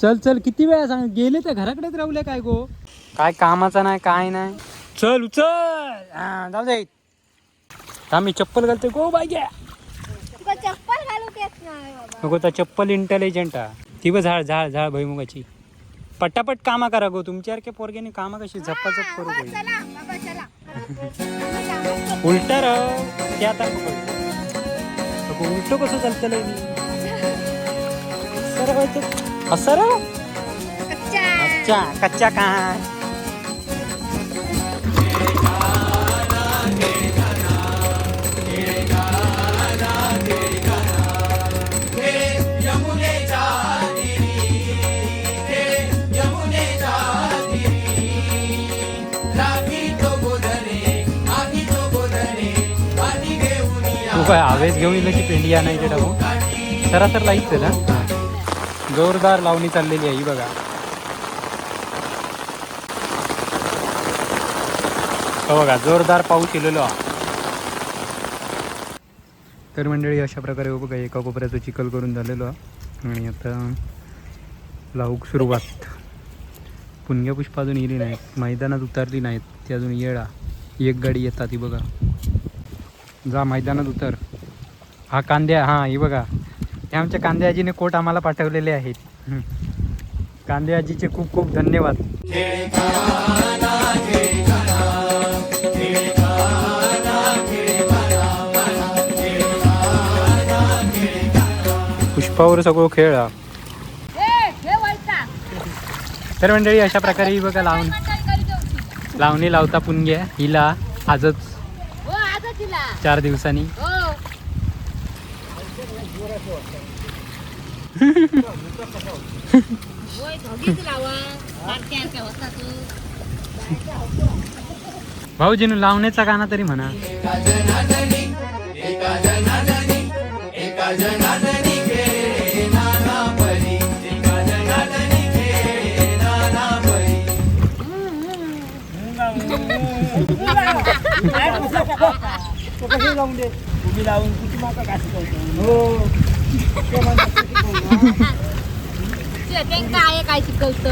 चल चल, किती वेळा सांग, गेले तर घराकडेच राहुले काय गो, काय कामाचा नाही काय नाही. चल उचल, जाऊ दे. आम्ही चप्पल घालते गो बाई घ्या. चप्पल घालू देत नाही बाबा. नको तर चप्पल इंटेलिजंट हा. ती बघ झाड झाड झाड भुईमुगाची. पटापट कामा करा गो, तुमच्यासारखे पोरग्याने कामा कशी झप्पाझप करू गो. चला बाबा चला. उलटा राह ते आता उलट कसं चालतलंय मी असं राह. अच्छा कच्चा काय. काय आवेश घेऊन येईल की पेंडिया नाही ते टाकू सरासर लाईच आहे ना. जोरदार लावणी चाललेली आहे ही बघा. हो बघा जोरदार पाऊस येलेलो. तर मंडळी अशा प्रकारे बघा एका कोपऱ्याचं चिखल करून झालेलो आणि आता लावूक सुरुवात. पुण्या पुष्प अजून येली नाहीत, मैदानात उतरली नाहीत ती अजून येळा. एक गाडी येतात ती बघा. जा मैदानात उतर. हा कांद्या, हां ही बघा हे आमच्या कांद्या आजीने कोट आम्हाला पाठवलेले आहेत. कांद्या आजीचे खूप खूप धन्यवाद. पुष्पावर सगळं खेळ हा. तर मंडळी अशा प्रकारे ही बघा लावणी लावता पुण्या हिला आजच 4 दिवसांनी. भाऊजीनं लावण्याचा गाणं तरी म्हणा. लावून दे तुम्ही लावून किती माका काय शिकवतो. काय शिकवतो.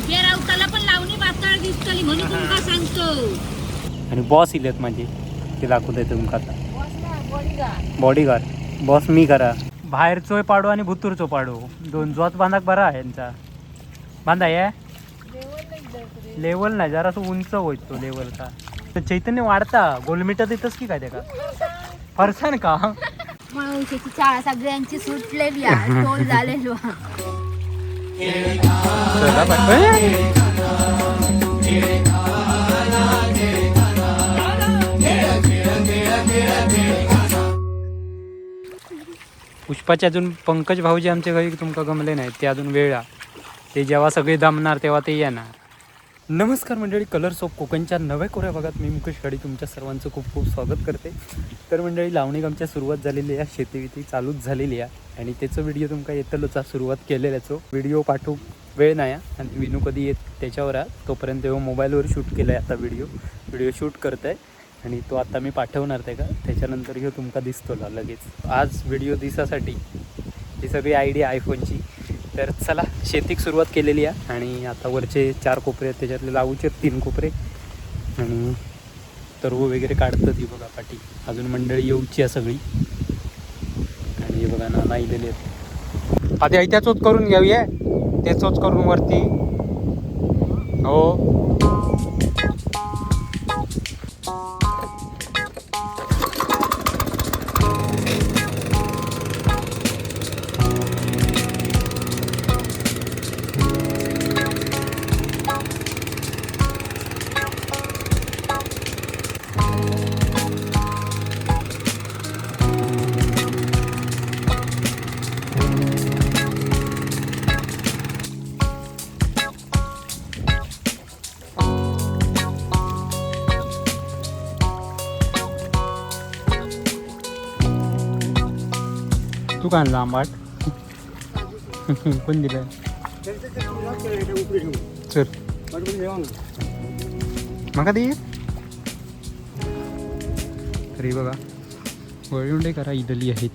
राऊताला पण लावणी बाताळ दिसतली म्हणून तुमका सांगतो. आणि बॉस इलेत माझे ते दाखवत आहे तुमका आता. बॉडीगार्ड बॉस मी करा. बाहेरचोय पाडो आणि भुतूरचो पाडो दोन जोत बांधाक बरा आहे यांचा. बांधा या लेवल नाही जरासं उंच होत तो लेवलचा. तर चैतन्य वाढता गोलमीटात येतच की काय ते का फरसान का. मावशीची शाळा सगळ्यांची सुटलेली आहे. टोल झालेलो. पुष्पाचे अजून पंकज भाऊजी आमच्या घरी तुमका गमले नाहीत ते अजून वेळा. ते जेव्हा सगळे दमणार तेव्हा ते येणार. नमस्कार मंडळी, कलर्स ऑफ कोकणच्या नव्या कोऱ्या भागात मी मुकेश गाडी तुमच्या सर्वांचं खूप खूप स्वागत करते. तर मंडळी लावणी कामच्या सुरुवात झालेली आहे, शेती चालूच झालेली आहे आणि त्याचं व्हिडिओ तुमका येतलोच सुरुवात केलेल्याचो. व्हिडिओ पाठवू वेळ नाही आणि विनू कधी येत त्याच्यावर आहे तोपर्यंत तेव्हा मोबाईलवर शूट केलं आहे. आता व्हिडिओ शूट करत आहे आणि तो आता मी पाठवणार ते का त्याच्यानंतर ह्यो तुमका दिसतो लगेच. आज व्हिडिओ दिसासाठी ही सगळी आयडिया आयफोनची. तर चला शेतीक सुरुवात केलेली आहे आणि आता वरचे 4 कोपरे आहेत त्याच्यातले लावूचे 3 कोपरे आणि तरव वगैरे काढतात. ही बघा पाठी अजून मंडळी येऊची आहे सगळी आणि हे बघा ना नाईलेले आहेत. आधी ऐत्याचोच करून घेऊया तेचोच करून वरती. हो तू का आणला आंबाट कोण दिलं चल मका दे तरी बघा वळवंडे करा इडली आहेत.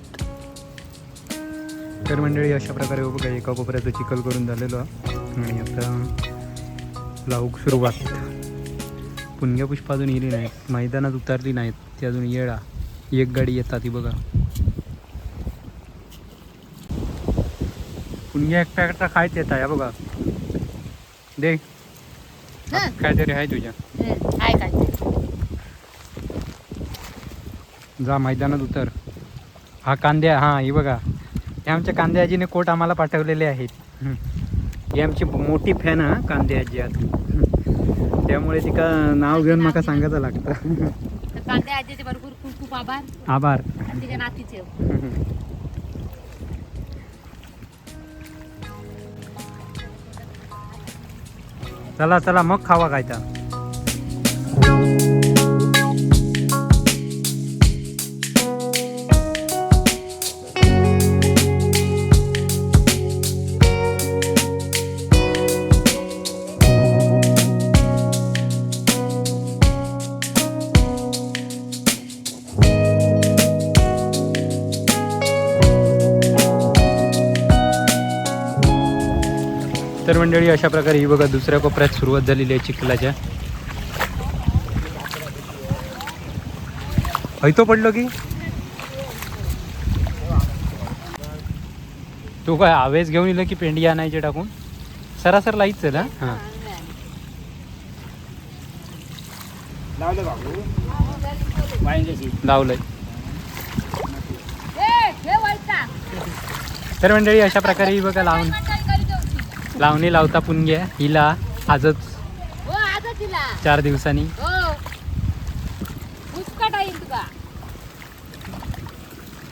तर मंडळी अशा प्रकारे बघा एका कोपऱ्याचं चिखल करून झालेलो आणि आता लावूक सुरुवात. पुण्या पुष्प अजून येली नाहीत, मैदानात उतरली नाहीत, ती अजून येळा एक गाडी येतात ती बघा. पुण्या एकटा एकटा खायच येता या बघा दे काहीतरी आहे तुझ्या काय काय जा मैदानात उतर. हा कांद्या हा हे बघा हे आमच्या कांद्या आजीने कोट आम्हाला पाठवलेले आहेत. ही आमची मोठी फॅन हा कांद्या आजी आता त्यामुळे तिका नाव घेऊन माका सांगायचं लागतं. कांद्या आजीचे भरपूर खूप खूप आभार. आभार तिच्या नातीचे. चला चला मग खावा खायचा. तर मंडळी अशा प्रकारे ही बघा दुसऱ्या कोपऱ्यात सुरुवात झालेली आहे चिखलाच्या. हैतो पडलो की तू काय आवेस घेऊन येलं की पेंडी आणायचे टाकून सरासर लाईच चल हा. लावलं बाबू वाईंच्याशी लावलंय. तर मंडळी अशा प्रकारे ही बघा लावणी लावता पुण्या हिला आजच 4 दिवसांनी.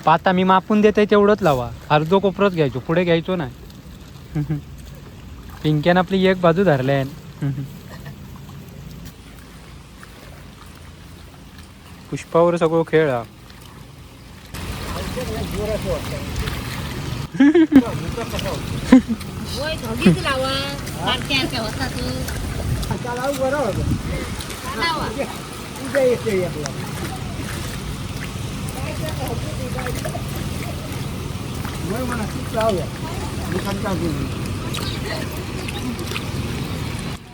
पाता मी मापून देते तेवढंच लावा, अर्धो कोपरच घ्यायचो पुढे घ्यायचो नाही. पिंक्यान आपली एक बाजू धरल्या. पुष्पावर सगळं खेळ हा.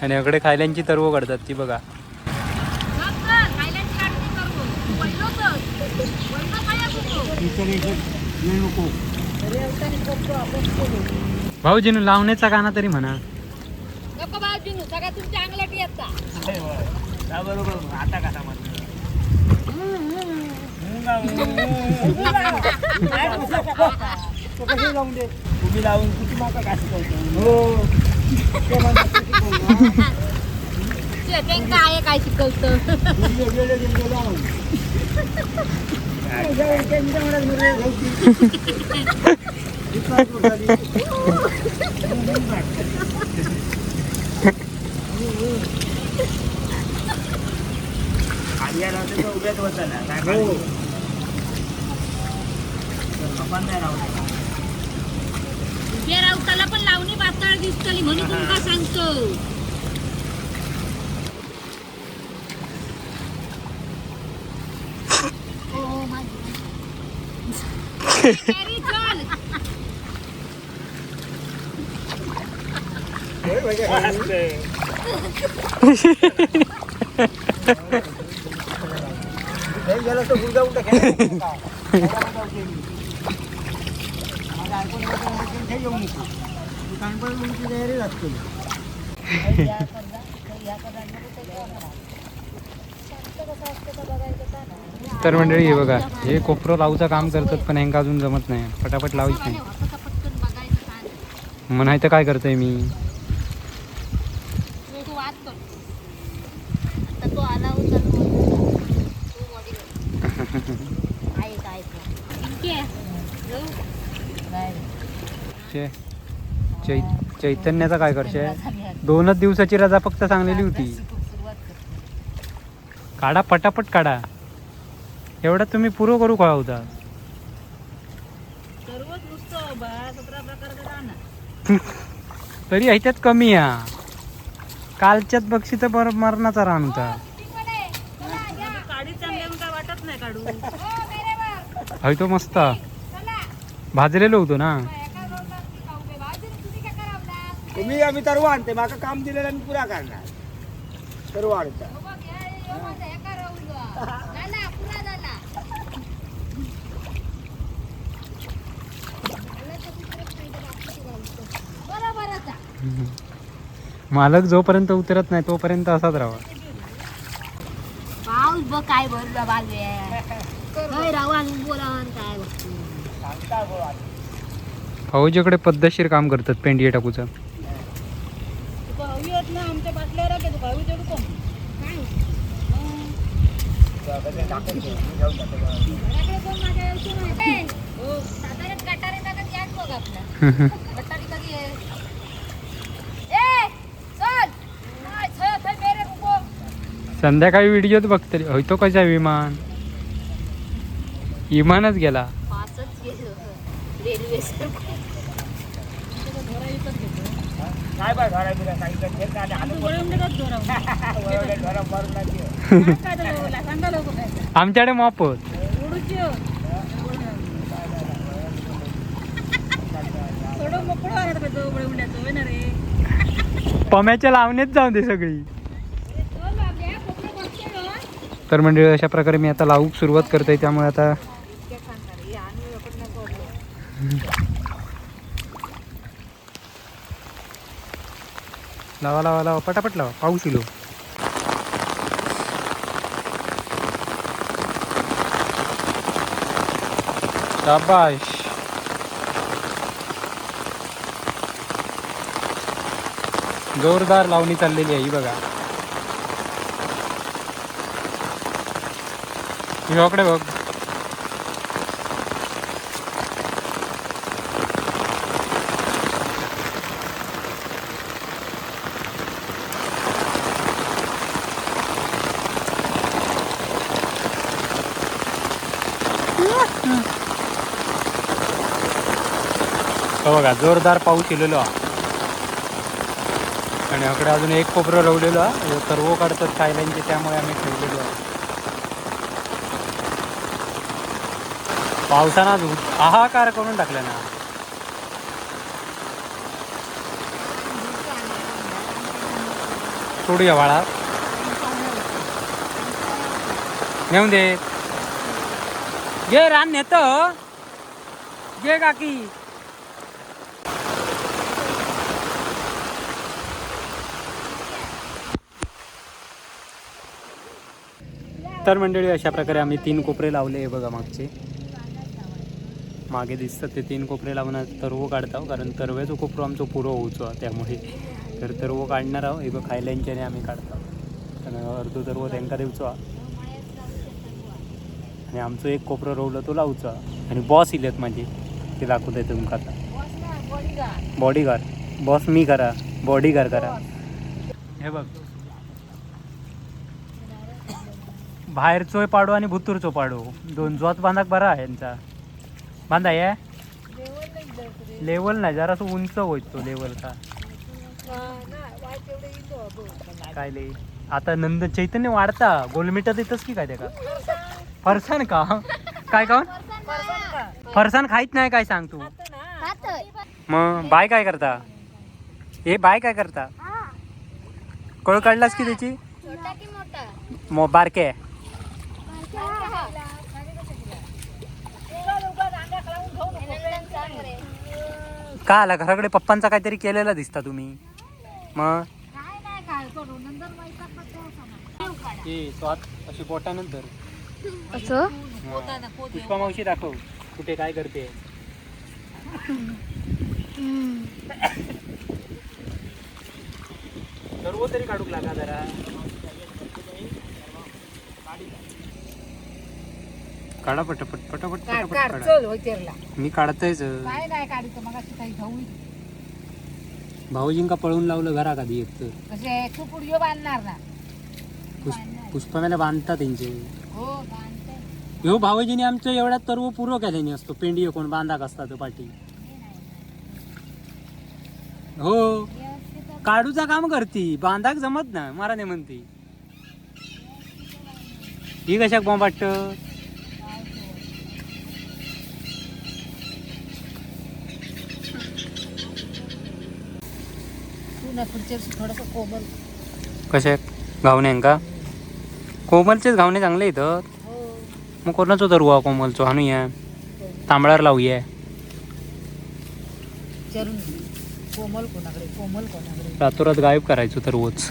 आणि अकडे खायल्यांची तरव काढतात ती बघा. भाऊजीनं लावण्याचा गाणं तरी म्हणा. नको भाऊजीनू सगळ्या तुमच्या अंगलट येतात. बरोबर आता कसा तुम्ही लावून किती माका का शिकवतो. काय काय शिकवतं. उभ्यात होता ना काय उभ्या राऊताला पण लावणी बाताळ दिसतली म्हणून तुमका सांगतो. गेला तर गुडगा उलटा खेळा. तर मंडळी हे बघा हे कोपरं लावूचं काम करतात पण ह्यांका अजून जमत नाही. पटापट लावायच नाही म्हणाय तर काय करतोय मी. चैतन्याचा काय करशे 2च दिवसाची रजा फक्त सांगलेली होती. काढा पटापट काढा एवढा तुम्ही पुरो करू का होता. सर्व रोज नुसतं 12-17 प्रकारचं राहणार. तरी ह्याच्यात कमी आहे. कालच्यात बक्षी तर बरं मरणाचा रान होता. काढी चांगली म्हणून काय वाटत नाही काढू. हय तो मस्त भाजलेलो होतो ना. तुम्ही आम्ही तरव आणते माका काम दिलेलं मी पुरा करणार तरव आणता मालक जोपर्यंत उतरत नाही तोपर्यंत असाच राहा. पाऊस बघ काय भरला बालवे काय रावा बोला काय बघतो. सांगता गोळा फौजीकडे पद्धतशीर काम करतात पेंडिये टाकूचं. हवी आहेत ना आमच्या बाटल्या राखे तू हवी तेवढं कोण टाकून घेऊन जातो घराकडे कोण माझ्या यायची नाही. हो साधारण गटारे टाकत याच बघ आपला गटारी कधी आहे. ए चल नाही चल चल मेरे रुको. संध्याकाळी व्हिडिओत बघतली होय तो कसा विमान विमानच गेला. पासच गेलो रेल्वे काय बा घरा बिरा सांगितलं ते काय आलं घरा मारून नाही आमच्याकडे मॉप होत. पम्याच्या लावणीच जाऊन दे सगळी. तर म्हणजे अशा प्रकारे मी आता लावूक सुरुवात करते. त्यामुळे आता लावा लावा लावा पटापट लावा पाऊस इलो. शाबाश. जोरदार लावणी चाललेली आहे ही बघा. ह्याकडे बघ. बघा जोरदार पाऊस इलेलो आणि अकडे अजून एक कोपरं रवलेलो सर्व काढतात थायलंडचे त्यामुळे आम्ही ठेवलेलो आहे. पावसानं हाहाकार करून टाकला ना. सोडूया बाळा नेऊन दे. घे रान नेतो घे काकी. तर मंडळी अशा प्रकारे आम्ही 3 कोपरे लावले आहे बघा. मागे दिसतं ते 3 कोपरे लावून तरव काढतो कारण तरव्याचं कोपरं आमचं पुरं होऊचो त्यामुळे तर तरव काढणार आहोत. हे बघ खायल्यांच्याने आम्ही काढतो अर्धो तरव त्यांना देऊचो आणि आमचं एक कोपरं रोवलं तो लावचा. आणि बॉस इलेत माझे ते दाखवत आहे तुमका आता. बॉडीगार्ड बॉस मी करा बॉडीगार्ड करा. हे बघ बाहेरचो पाडो आणि भुतूरचो पाडो दोन जोत बांधाक बरा आहे यांचा. बांधा ये लेवल नाही जरासं उंच होत तो लेवल का काय ले. आता नंद चैतन्य वाढता गोलमीटर येतच की काय ते का फरसाण का काय का फरसाण खायच नाही काय सांग तू. मग बाय काय करता. हे बाय काय करता कळ काढलास की त्याची बारके का आला घराकडे पप्पांचा काहीतरी केलेला दिसता तुम्ही. मग अशी बोटानंतर पुष्पा मावशी दाखव कुठे काय करते. सर्व तरी काढूक लागा जरा. काढा पटापट पटापट पटापट काढा. मी काढतोयच. भाऊजींका पळून लावलं घरा कधी एक तर बांधणार ना पुष्पा मला बांधता त्यांचे. ह्यो भावजीने आमचं एवढ्यात तरव पुरो केल्याने असतो पेंडी कोण बांधाक असतात पाठी हो काढूचा काम करती बांधाक जमत ना मारा नाही म्हणती ही कशाक बॉम्ब वाटत थोडस कोमल कशाक घावण्यांका कोमलचेच घावणे चांगले इथं मग कोणाचो तरवा कोमलचो हाणूया तांबळार लावूया चरून कोमल कोणाकडे रातोरात गायब करायचो तर रोज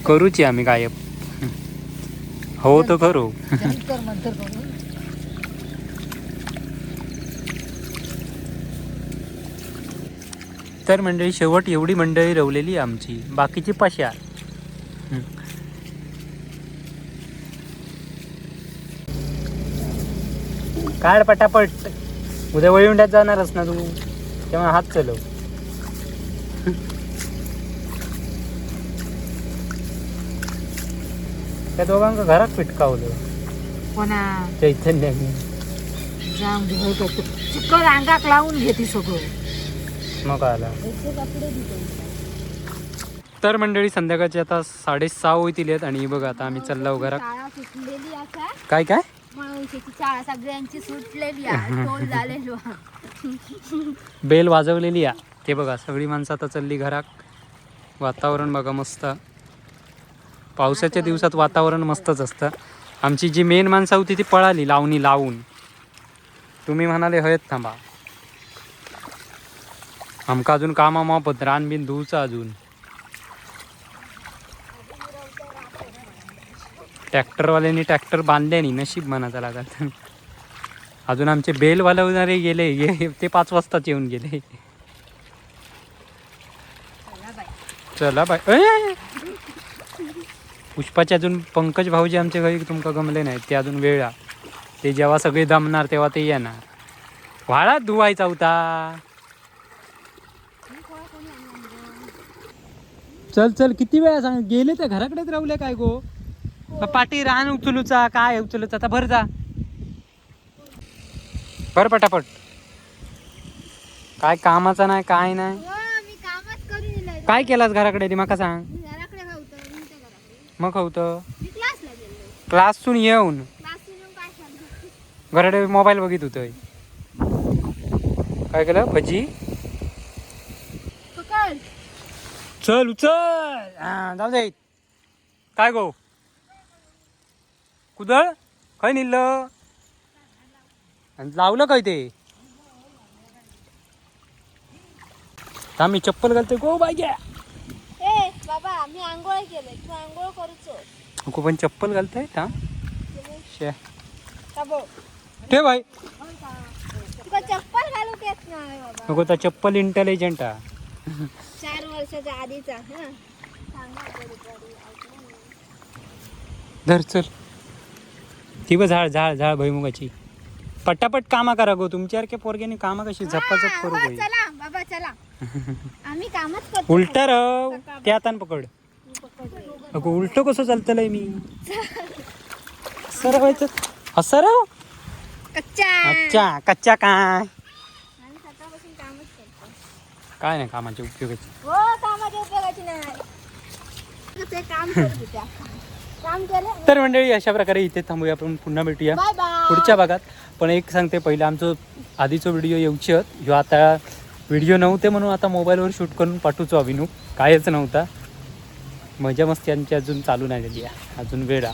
करूची आम्ही गायब हो तर करू तर मंडळी शेवट एवढी मंडळी रवलेली आमची बाकीची पशा काढ पटापट उद्या वळीवंड्यात जाणारच ना तू तेव्हा हात चलव त्या दोघांना घरात पिटकावलं कोणा चैतन्याने जाऊन चिकन अंगाक लावून घेते सगळं मग आला तर मंडळी संध्याकाळची आता 6:30 होतील आहेत आणि बघा आता आम्ही चाललो घरात शाळा सुटलेली आता काय काय मळवशीची शाळा सगळ्यांची सुटलेली आहे टोल झालेलो बेल वाजवलेली आहे ते बघा सगळी माणसं आता चालली घरात वातावरण बघा मस्त पावसाच्या दिवसात वातावरण मस्तच असतं आमची जी मेन माणसं होती ती पळाली लावणी लावून तुम्ही म्हणाले हयत थांबा आमका अजून कामा मापत रान बिन धुवचं अजून ट्रॅक्टरवाल्यांनी ट्रॅक्टर बांधल्यानी नशीब म्हणायचं लागत अजून आमचे बेल वालवणारे गेले ते 5 वाजताच येऊन गेले चला बाय पुष्पाचे अजून पंकज भाऊजी आमच्या घरी तुमका गमले नाहीत ते अजून वेळा ते जेव्हा सगळे दमणार तेव्हा ते येणार व्हाळात धुवायचा होता चल चल किती वेळा सांग गेले तर घराकडेच राहुले काय गो पाठी रान उचलूचा काय उचलूचा आता भर जा भर पटापट काय कामाचा नाही काय नाही मी कामच करून दिलंय काय केलास घराकडे ते माका सांग घराकडे होतं मी घराकडे मग होतं मी क्लासला गेलो क्लासतून येऊन क्लासला येऊन काय सांगतो घराकडे मोबाईल बघित होतोय काय केलं भजी पकड चल उचल हा जाऊ दे काय गो कुदळ काय निघलं आणि लावलं काय ते मी चप्पल घालते गो बाय घ्या ए बाबा मी आंघोळ केलंय तू आंघोळ करूच नको पण चप्पल घालताय हा शे का बो ठेव भाई तुका चप्पल घालू देत नाही बाबा नको तर चप्पल इंटेलिजंट हा 4 वर्षाच्या आधीचा हा धर चल ती बघ झाड झाड झाड भुईमुगाची पटापट कामा करा गो तुमच्यासारख्या पोरग्याने कामा कशी झपाझप करू बाई चला बाबा चला आम्ही कामच करतो उलटा रव त्या हातान पकड अगो उलट कसं चालतलंय मी सरवायचं असं राव कच्चा अच्छा कच्चा काय आम्ही सकाळपासून कामच करतो काय नाही कामाचे उपयोगाचे हो कामाच्या उपयोगाची नाही ते काम करत होत्या काम केलं तर मंडळी अशा प्रकारे इथे थांबूया आपण पुन्हा भेटूया बाय बाय पुढच्या भागात पण एक सांगते पहिलं आमचं आधीचं व्हिडिओ येऊची ह्यो आता व्हिडिओ नव्हते म्हणून आता मोबाईलवर शूट करून पाठवतो अभिनव कायच नव्हता मजा मस्ती आमची अजून चालू नाही झाली आहे अजून वेळा